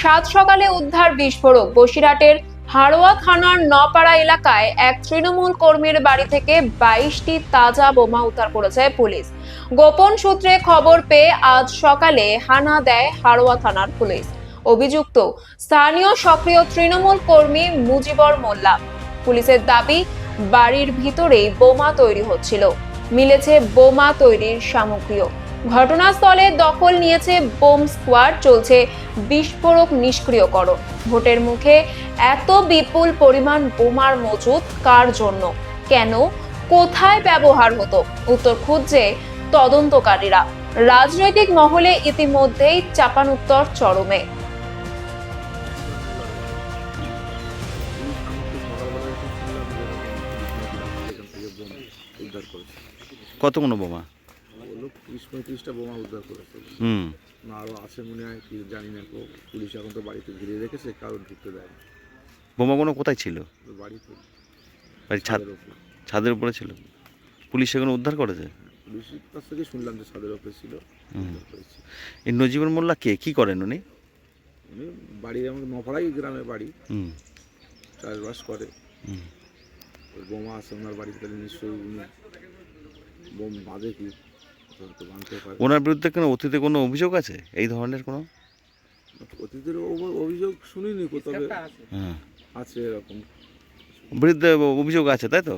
সাত সকালে উদ্ধার বিস্ফোরক। বসিরহাটের হাড়োয়া থানার নপাড়া এলাকায় এক তৃণমূল কর্মীর বাড়ি থেকে 22টি তাজা বোমা উদ্ধার করেছে পুলিশ। গোপন সূত্রে খবর পেয়ে আজ সকালে হানা দেয় হাড়োয়া থানার পুলিশ। অভিযুক্ত স্থানীয় সক্রিয় তৃণমূল কর্মী মুজিবর মোল্লা। পুলিশের দাবি, বাড়ির ভিতরেই বোমা তৈরি হচ্ছিল। মিলেছে বোমা তৈরির সামগ্রীও। ঘটনাস্থলে দখল নিয়েছে বোম স্কোয়াড, চলছে বিস্ফোরক নিষ্ক্রিয়করণ। ভোটের মুখে এত বিপুল পরিমাণ বোমার মজুদ কার জন্য, কেন, কোথায় ব্যবহার হতো, উত্তর খুঁজছে তদন্তকারীরা। রাজনৈতিক মহলে ইতিমধ্যেই চাপানুত্তর চরমে। কতগুলো বোমা? 30-35টা বোমা উদ্ধার করেছে। না আরো আছে মনে হয়, কি জানি না। তো পুলিশ এখন তো বাড়িতে ঘিরে রেখেছে, কারো ঢুকতে দেয় না। বোমাগুলো কোথায় ছিল? বাড়িতে, বাড়ির ছাদের উপরে ছিল। পুলিশ সেগুলো উদ্ধার করেছে। পুলিশের কাছ থেকে শুনলাম যে ছাদের উপরে ছিল। এই নজিবুর মোল্লা কে, কি করেন উনি? উনি বাড়ি আমাদের নপাড়াই গ্রামে বাড়ি, চাষবাস করে। বোমা আছে ওনার বাড়িতে, তাহলে নিশ্চয়ই উনি বোম বাঁধে কি বাঁধতে পারে। ওনার বিরুদ্ধে কোনো অতীতে কোনো অভিযোগ আছে এই ধরনের? কোনো অতীতের অভিযোগ শুনিনি, তবে আছে এরকম বিরুদ্ধে অভিযোগ আছে, তাই তো?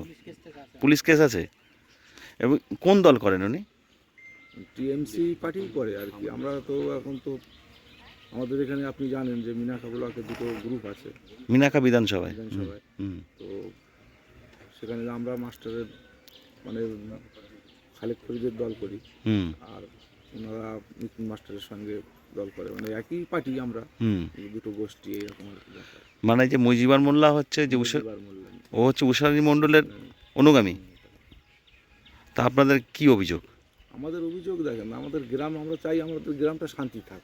পুলিশ কেস আছে। এবং কোন দল করেন উনি? টিএমসি পার্টি করে আর কি। আমরা তো এখন তো আমাদের এখানে আপনি জানেন যে মিনাখা ব্লকে দুটো গ্রুপ আছে, মিনাখা বিধানসভায়। তো সেখানে আমরা মাস্টারের মানে খালেক ফরিদের দল করি, আর ওনারা মিঠুন মাস্টারের সঙ্গে দল করে। মানে একই পার্টি আমরা, দুটো গোষ্ঠী এরকম আর কি। মানে যে মুজিবর মোল্লা হচ্ছে যে ও হচ্ছে উষানী মণ্ডলের অনুগামী। তা আপনাদের কি অভিযোগ? আমাদের অভিযোগ দেখেন, আমাদের গ্রাম, আমরা চাই আমাদের গ্রামটা শান্তি থাক।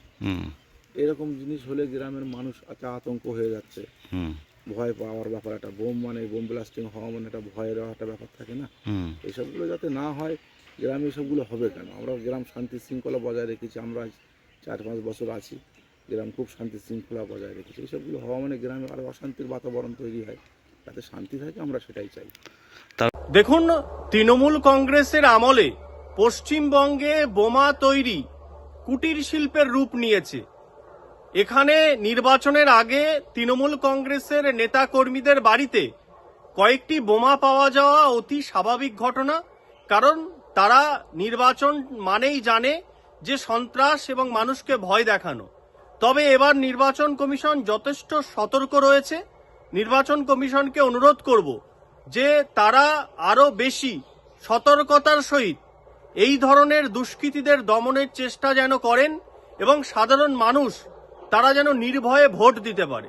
এরকম জিনিস হলে গ্রামের মানুষ আতঙ্ক হয়ে যাচ্ছে, ভয় পাওয়ার ব্যাপার। একটা বোম মানে বোম ব্লাস্টিং হওয়া মানে একটা ভয়ের একটা ব্যাপার থাকে না। এইসবগুলো যাতে না হয় গ্রামে, এসবগুলো হবে কেন? আমরা গ্রাম শান্তি শৃঙ্খলা বজায় রেখেছি, আমরা 4-5 বছর আছি, গ্রাম খুব শান্তি শৃঙ্খলা বজায় রেখেছি। এইসবগুলো হওয়া মানে গ্রামে আরও অশান্তির বাতাবরণ তৈরি হয়, যাতে শান্তি থাকে, আমরা সেটাই চাই। দেখুন, তৃণমূল কংগ্রেসের আমলে পশ্চিমবঙ্গে বোমা তৈরি কুটির শিল্পের রূপ নিয়েছে। এখানে নির্বাচনের আগে তৃণমূল কংগ্রেসের নেতা কর্মীদের বাড়িতে কয়েকটি বোমা পাওয়া যাওয়া অতি স্বাভাবিক ঘটনা, কারণ তারা নির্বাচন মানেই জানে যে সন্ত্রাস এবং মানুষকে ভয় দেখানো। তবে এবার নির্বাচন কমিশন যথেষ্ট সতর্ক রয়েছে। নির্বাচন কমিশনকে অনুরোধ করব যে তারা আরো বেশি সতর্কতার সহিত এই ধরনের দুষ্কৃতীদের দমনের চেষ্টা যেন করেন এবং সাধারণ মানুষ তারা যেন নির্ভয়ে ভোট দিতে পারে।